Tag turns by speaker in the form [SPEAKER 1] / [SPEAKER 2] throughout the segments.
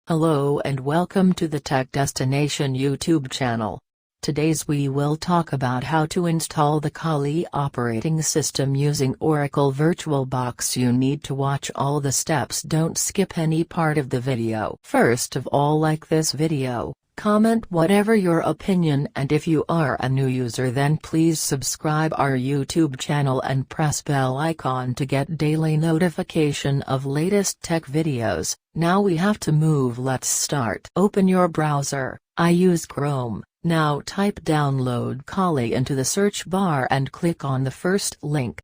[SPEAKER 1] Hello and welcome to the Tech Destination YouTube channel. Today's we will talk about how to install the Kali operating system using Oracle VirtualBox. You need to watch all the steps, don't skip any part of the video. First of all, like this video, comment whatever your opinion, and if you are a new user then please subscribe our YouTube channel and press bell icon to get daily notification of latest tech videos. Now we have to move, let's start. Open your browser. I use Chrome. Now type download Kali into the search bar and click on the first link.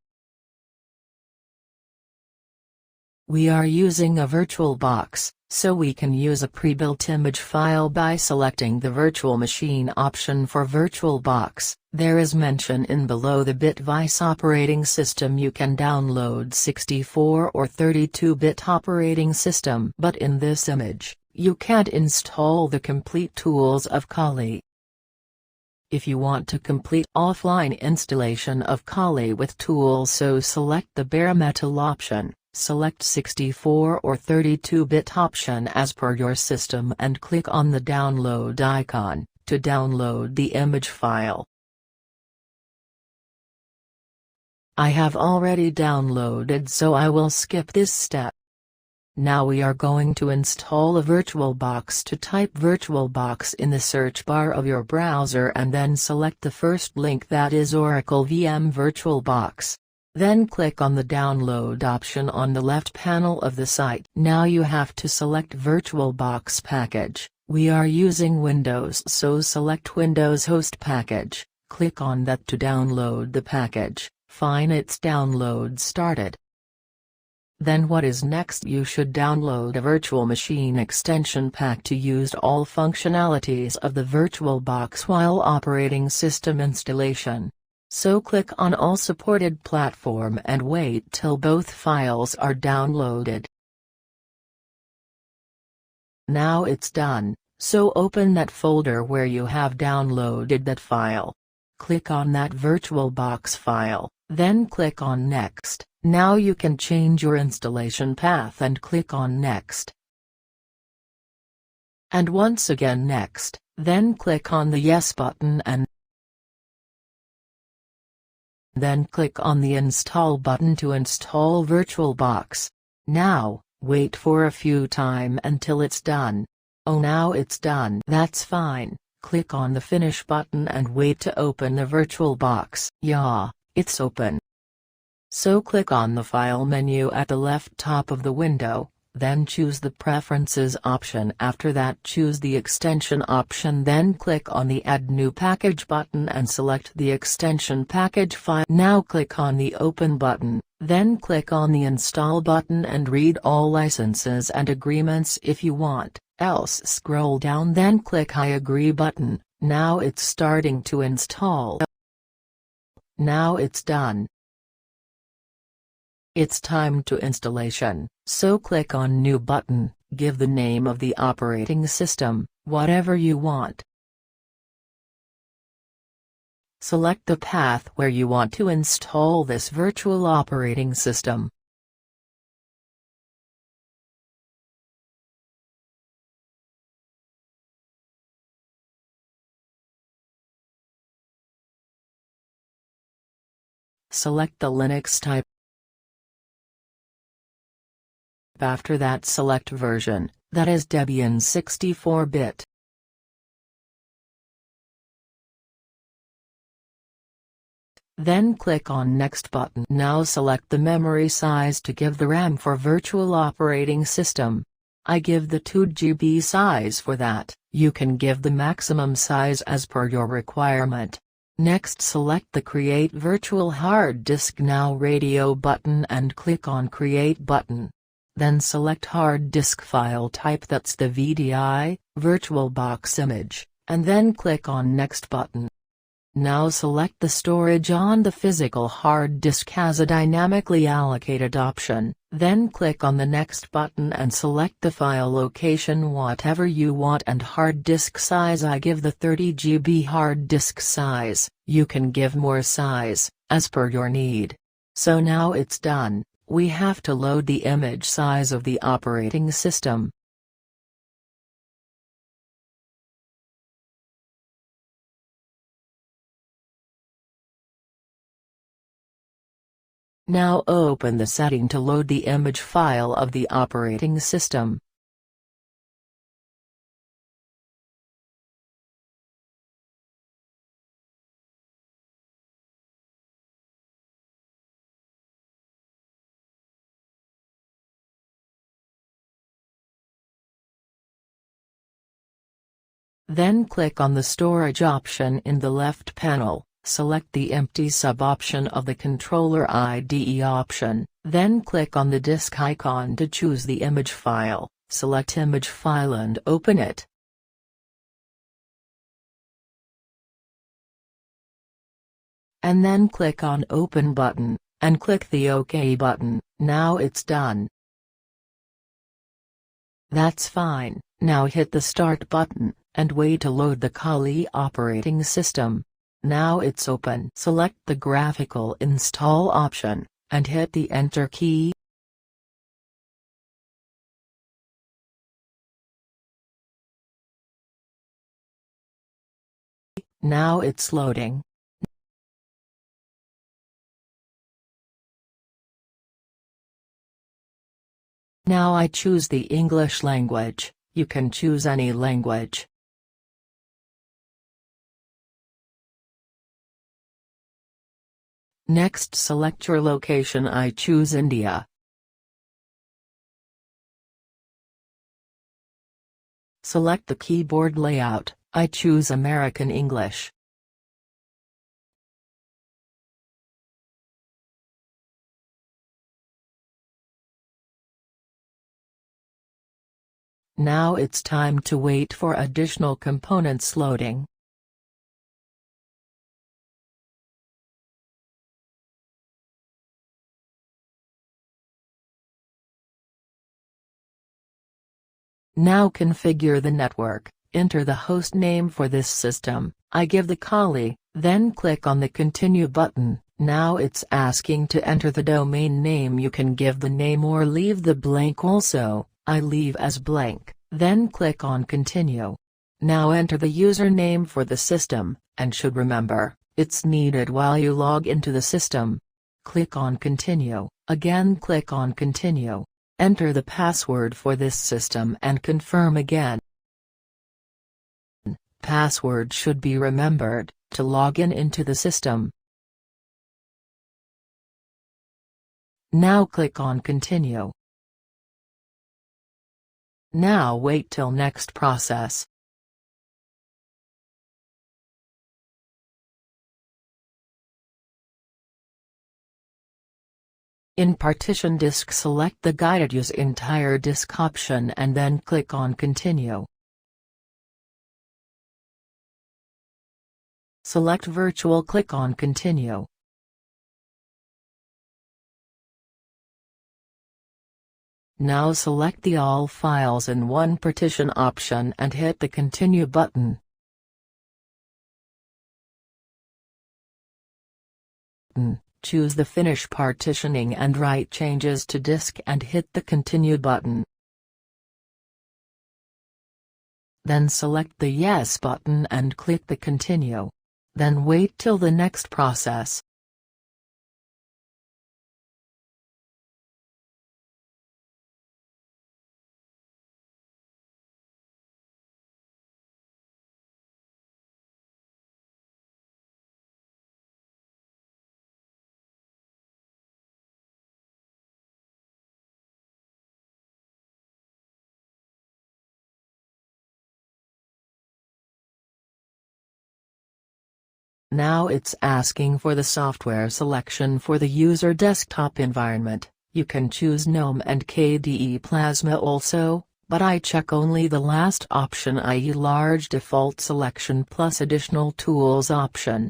[SPEAKER 1] We are using a VirtualBox, so we can use a pre-built image file by selecting the virtual machine option for VirtualBox. There is mention in below the bit-wise operating system. You can download 64 or 32-bit operating system, but in this image, you can't install the complete tools of Kali. If you want to complete offline installation of Kali with tools, so select the bare metal option. Select 64 or 32-bit option as per your system and click on the download icon, to download the image file. I have already downloaded, so I will skip this step. Now we are going to install a VirtualBox. To type VirtualBox in the search bar of your browser and then select the first link, that is Oracle VM VirtualBox. Then click on the download option on the left panel of the site. Now you have to select VirtualBox package. We are using Windows, so select Windows host package. Click on that to download the package. Fine, its download started. Then what is next? You should download a virtual machine extension pack to use all functionalities of the VirtualBox while operating system installation. So click on all supported platform and wait till both files are downloaded. Now it's done, so open that folder where you have downloaded that file. Click on that VirtualBox file, then click on Next. Now you can change your installation path and click on Next. And once again Next, then click on the Yes button and then click on the Install button to install VirtualBox. Now, wait for a few time until it's done. Oh, now it's done. That's fine. Click on the Finish button and wait to open the VirtualBox. Yeah, it's open. So click on the File menu at the left top of the window, then choose the Preferences option. After that choose the Extension option, then click on the Add New Package button and select the extension package file. Now click on the Open button, then click on the Install button and read all licenses and agreements if you want, else scroll down then click I agree button. Now it's starting to install. Now it's done. It's time to installation, so click on New button, give the name of the operating system, whatever you want. Select the path where you want to install this virtual operating system. Select the Linux type. After that select version, that is Debian 64-bit. Then click on Next button. Now select the memory size to give the RAM for virtual operating system. I give the 2 GB size for that. You can give the maximum size as per your requirement. Next select the Create Virtual Hard Disk Now Radio button and click on Create button. Then select hard disk file type, that's the VDI, VirtualBox image, and then click on Next button. Now select the storage on the physical hard disk as a dynamically allocated option, then click on the Next button and select the file location whatever you want and hard disk size. I give the 30 GB hard disk size, you can give more size, as per your need. So now it's done. We have to load the image size of the operating system. Now open the setting to load the image file of the operating system. Then click on the storage option in the left panel, select the empty sub-option of the controller IDE option, then click on the disk icon to choose the image file, select image file and open it. And then click on Open button, and click the OK button. Now it's done. That's fine. Now hit the Start button, and wait to load the Kali operating system. Now it's open. Select the graphical install option, and hit the Enter key. Now it's loading. Now I choose the English language. You can choose any language. Next select your location. I choose India. Select the keyboard layout. I choose American English. Now it's time to wait for additional components loading. Now configure the network. Enter the host name for this system. I give the Kali, then click on the Continue button. Now it's asking to enter the domain name. You can give the name or leave the blank also. I leave as blank, then click on Continue. Now enter the username for the system, and should remember, it's needed while you log into the system. Click on Continue, again click on Continue. Enter the password for this system and confirm again. Password should be remembered to log in into the system. Now click on Continue. Now wait till next process. In partition disk select the guided use entire disk option and then click on Continue. Select virtual, click on Continue. Now select the all files in one partition option and hit the Continue button. Choose the Finish partitioning and write changes to disk and hit the Continue button. Then select the Yes button and click the Continue. Then wait till the next process. Now it's asking for the software selection for the user desktop environment. You can choose GNOME and KDE Plasma also, but I check only the last option, i.e. large default selection plus additional tools option.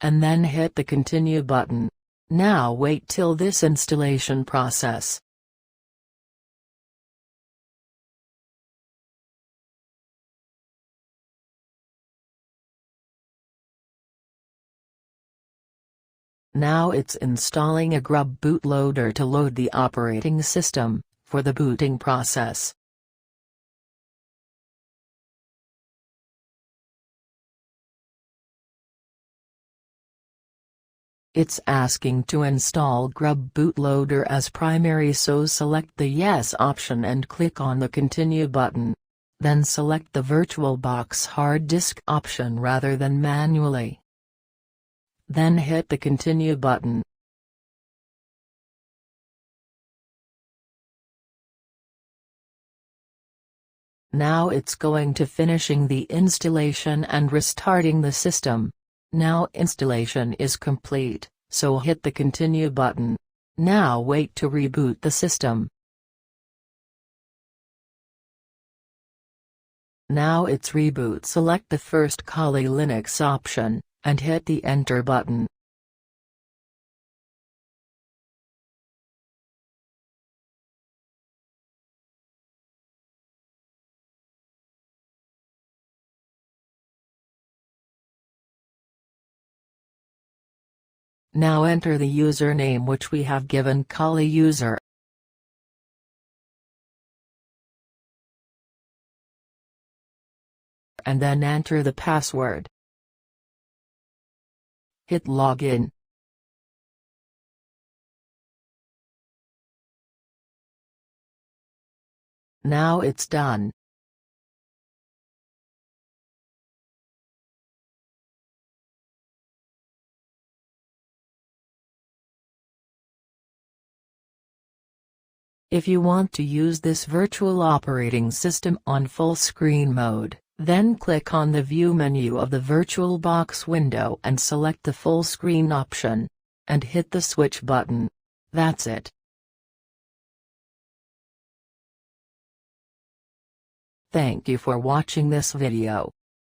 [SPEAKER 1] And then hit the Continue button. Now wait till this installation process. Now it's installing a Grub bootloader to load the operating system, for the booting process. It's asking to install Grub bootloader as primary, so select the Yes option and click on the Continue button. Then select the VirtualBox hard disk option rather than manually. Then hit the Continue button. Now it's going to finishing the installation and restarting the system. Now installation is complete, so hit the Continue button. Now wait to reboot the system. Now it's reboot. Select the first kalilinux option, and hit the Enter button. Now enter the username which we have given kaliuser. And then enter the password. Hit Login. Now it's done. If you want to use this virtual operating system on full screen mode, then click on the View menu of the VirtualBox window and select the full screen option. And hit the Switch button. That's it. Thank you for watching this video.